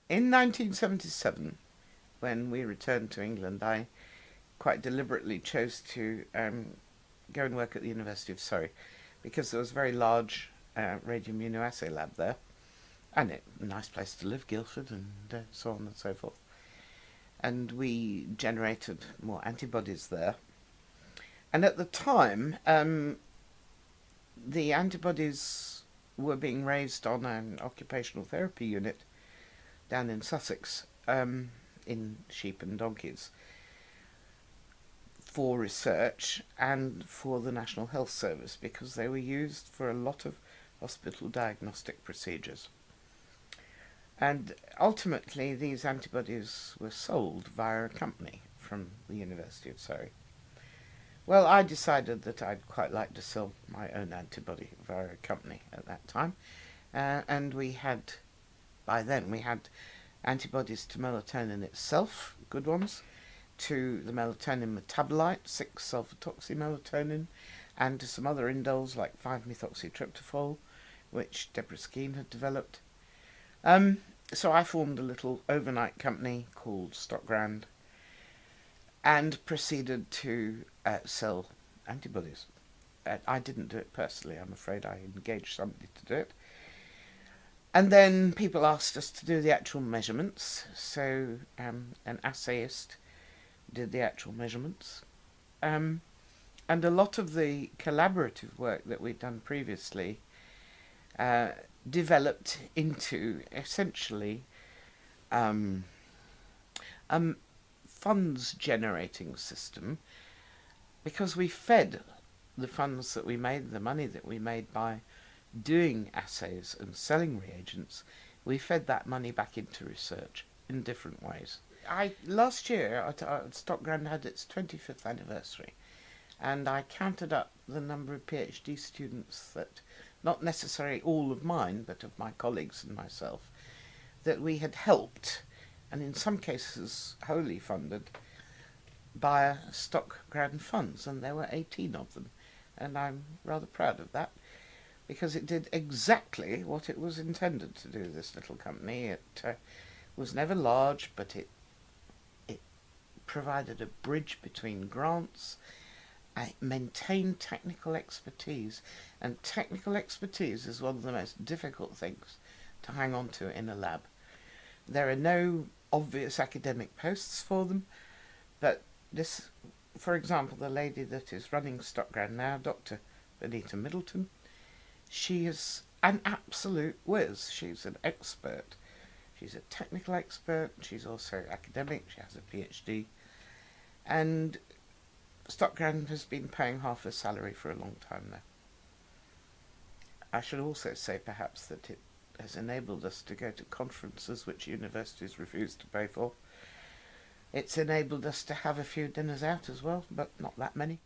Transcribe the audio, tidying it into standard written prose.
In 1977, when we returned to England, I quite deliberately chose to go and work at the University of Surrey because there was a very large radioimmunoassay lab there, and a nice place to live, Guildford, and so on and so forth. And we generated more antibodies there. And at the time, the antibodies were being raised on an occupational therapy unit down in Sussex, in sheep and donkeys, for research and for the National Health Service, because they were used for a lot of hospital diagnostic procedures. And ultimately these antibodies were sold via a company from the University of Surrey. Well, I decided that I'd quite like to sell my own antibody via a company at that time. And by then we had antibodies to melatonin itself, good ones, to the melatonin metabolite, 6-sulfathoxymelatonin, and to some other indoles like 5-methoxytryptophan, which Deborah Skeen had developed. So I formed a little overnight company called Stockgrand and proceeded to sell antibodies. I didn't do it personally, I'm afraid. I engaged somebody to do it. And then people asked us to do the actual measurements, so an assayist did the actual measurements. And a lot of the collaborative work that we'd done previously developed into essentially a funds generating system, because we fed the funds that we made, the money that we made by doing assays and selling reagents, we fed that money back into research in different ways. Last year, Stockgrand had its 25th anniversary, and I counted up the number of PhD students that, not necessarily all of mine, but of my colleagues and myself, that we had helped, and in some cases wholly funded, by Stockgrand funds, and there were 18 of them, and I'm rather proud of that, because it did exactly what it was intended to do, this little company. It was never large, but it provided a bridge between grants, maintained technical expertise, and technical expertise is one of the most difficult things to hang on to in a lab. There are no obvious academic posts for them, but this, for example, the lady that is running Stockgrand now, Dr. Benita Middleton, she is an absolute whiz. She's an expert. She's a technical expert. She's also academic. She has a PhD. And Stockgrand has been paying half her salary for a long time now. I should also say perhaps that it has enabled us to go to conferences which universities refuse to pay for. It's enabled us to have a few dinners out as well, but not that many.